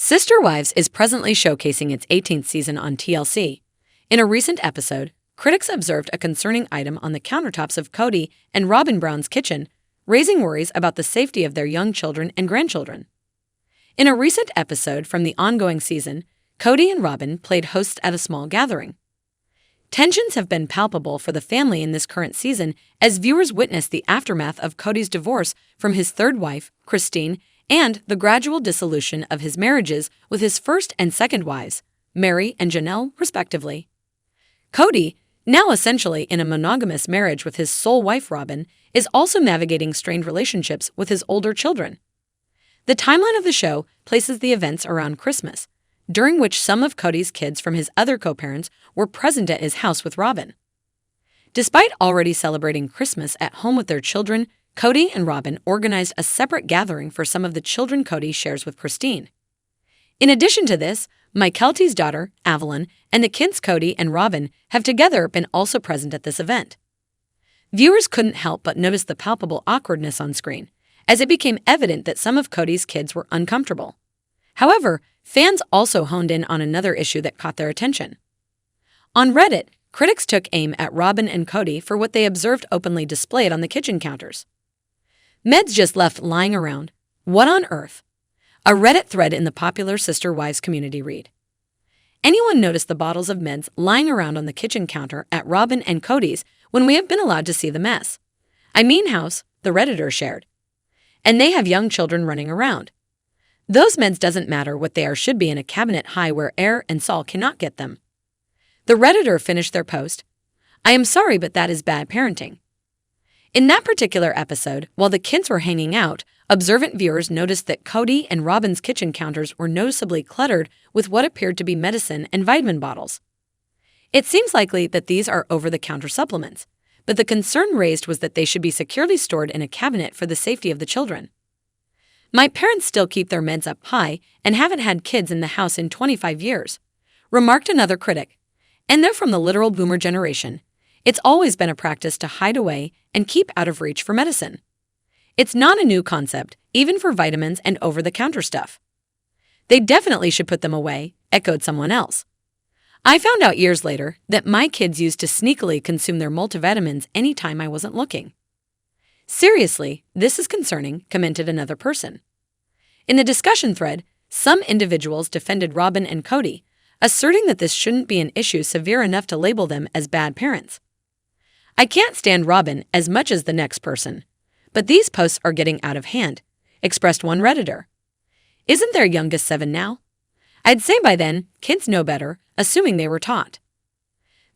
Sister Wives is presently showcasing its 18th season on TLC. In a recent episode, critics observed a concerning item on the countertops of Kody and Robyn Brown's kitchen, raising worries about the safety of their young children and grandchildren. In a recent episode from the ongoing season, Kody and Robyn played hosts at a small gathering. Tensions have been palpable for the family in this current season as viewers witness the aftermath of Kody's divorce from his third wife, Christine, and the gradual dissolution of his marriages with his first and second wives, Mary and Janelle, respectively. Kody, now essentially in a monogamous marriage with his sole wife Robyn, is also navigating strained relationships with his older children. The timeline of the show places the events around Christmas, during which some of Kody's kids from his other co-parents were present at his house with Robyn. Despite already celebrating Christmas at home with their children, Kody and Robyn organized a separate gathering for some of the children Kody shares with Christine. In addition to this, Mykelti's daughter, Avalon, and the kids Kody and Robyn have together been also present at this event. Viewers couldn't help but notice the palpable awkwardness on screen, as it became evident that some of Kody's kids were uncomfortable. However, fans also honed in on another issue that caught their attention. On Reddit, critics took aim at Robyn and Kody for what they observed openly displayed on the kitchen counters. Meds just left lying around. What on earth? A Reddit thread in the popular Sister Wives community read. Anyone noticed the bottles of meds lying around on the kitchen counter at Robyn and Kody's when we have been allowed to see the mess? I mean house, the Redditor shared. And they have young children running around. Those meds doesn't matter what they are should be in a cabinet high where air and Saul cannot get them. The Redditor finished their post. I am sorry, but that is bad parenting. In that particular episode, while the kids were hanging out, observant viewers noticed that Kody and Robyn's kitchen counters were noticeably cluttered with what appeared to be medicine and vitamin bottles. It seems likely that these are over-the-counter supplements, but the concern raised was that they should be securely stored in a cabinet for the safety of the children. My parents still keep their meds up high and haven't had kids in the house in 25 years, remarked another critic. And they're from the literal boomer generation. It's always been a practice to hide away and keep out of reach for medicine. It's not a new concept, even for vitamins and over-the-counter stuff. They definitely should put them away, echoed someone else. I found out years later that my kids used to sneakily consume their multivitamins anytime I wasn't looking. Seriously, this is concerning, commented another person. In the discussion thread, some individuals defended Robyn and Kody, asserting that this shouldn't be an issue severe enough to label them as bad parents. I can't stand Robyn as much as the next person, but these posts are getting out of hand, expressed one Redditor. Isn't their youngest 7 now? I'd say by then, kids know better, assuming they were taught.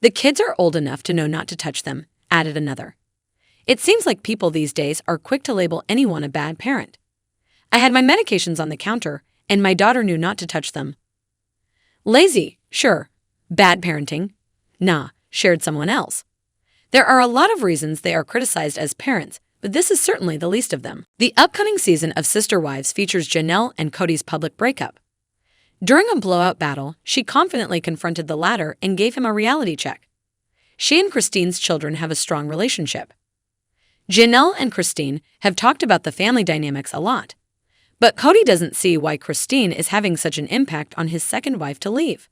The kids are old enough to know not to touch them, added another. It seems like people these days are quick to label anyone a bad parent. I had my medications on the counter, and my daughter knew not to touch them. Lazy, sure. Bad parenting? Nah, shared someone else. There are a lot of reasons they are criticized as parents, but this is certainly the least of them. The upcoming season of Sister Wives features Janelle and Kody's public breakup. During a blowout battle, she confidently confronted the latter and gave him a reality check. She and Christine's children have a strong relationship. Janelle and Christine have talked about the family dynamics a lot, but Kody doesn't see why Christine is having such an impact on his second wife to leave.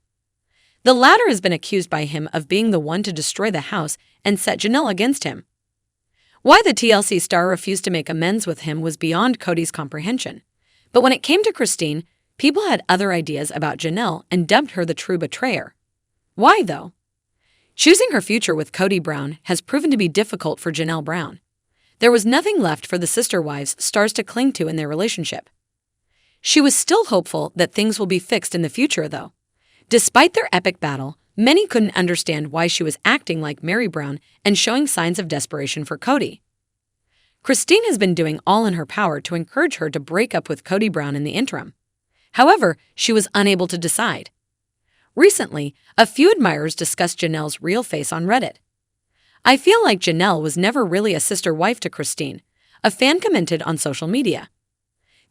The latter has been accused by him of being the one to destroy the house and set Janelle against him. Why the TLC star refused to make amends with him was beyond Kody's comprehension. But when it came to Christine, people had other ideas about Janelle and dubbed her the true betrayer. Why, though? Choosing her future with Kody Brown has proven to be difficult for Janelle Brown. There was nothing left for the Sister Wives stars to cling to in their relationship. She was still hopeful that things will be fixed in the future, though. Despite their epic battle, many couldn't understand why she was acting like Mary Brown and showing signs of desperation for Kody. Christine has been doing all in her power to encourage her to break up with Kody Brown in the interim. However, she was unable to decide. Recently, a few admirers discussed Janelle's real face on Reddit. I feel like Janelle was never really a sister wife to Christine, a fan commented on social media.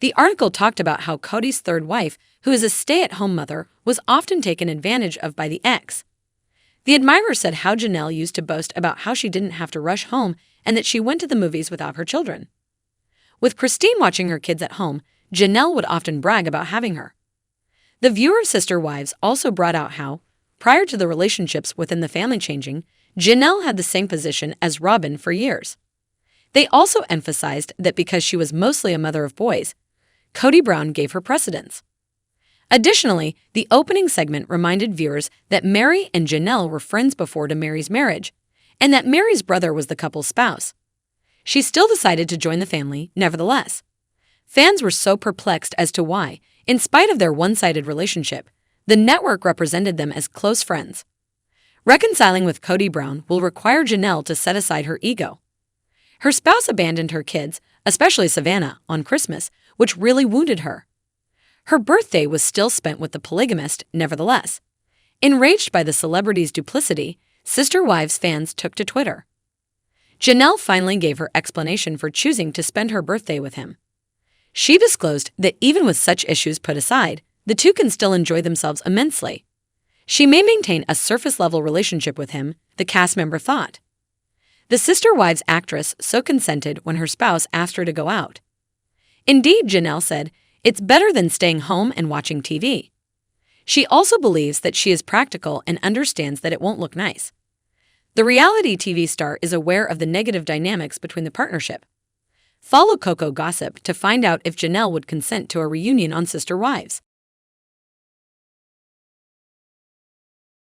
The article talked about how Kody's third wife, who is a stay-at-home mother, was often taken advantage of by the ex. The admirer said how Janelle used to boast about how she didn't have to rush home and that she went to the movies without her children. With Christine watching her kids at home, Janelle would often brag about having her. The viewer Sister Wives also brought out how, prior to the relationships within the family changing, Janelle had the same position as Robyn for years. They also emphasized that because she was mostly a mother of boys, Kody Brown gave her precedence. Additionally, the opening segment reminded viewers that Meri and Janelle were friends before to Meri's marriage, and that Meri's brother was the couple's spouse. She still decided to join the family, nevertheless. Fans were so perplexed as to why, in spite of their one-sided relationship, the network represented them as close friends. Reconciling with Kody Brown will require Janelle to set aside her ego. Her spouse abandoned her kids, especially Savannah, on Christmas, which really wounded her. Her birthday was still spent with the polygamist, nevertheless. Enraged by the celebrity's duplicity, Sister Wives fans took to Twitter. Janelle finally gave her explanation for choosing to spend her birthday with him. She disclosed that even with such issues put aside, the two can still enjoy themselves immensely. She may maintain a surface-level relationship with him, the cast member thought. The Sister Wives actress so consented when her spouse asked her to go out. Indeed, Janelle said, "It's better than staying home and watching TV." She also believes that she is practical and understands that it won't look nice. The reality TV star is aware of the negative dynamics between the partnership. Follow Coco Gossip to find out if Janelle would consent to a reunion on Sister Wives.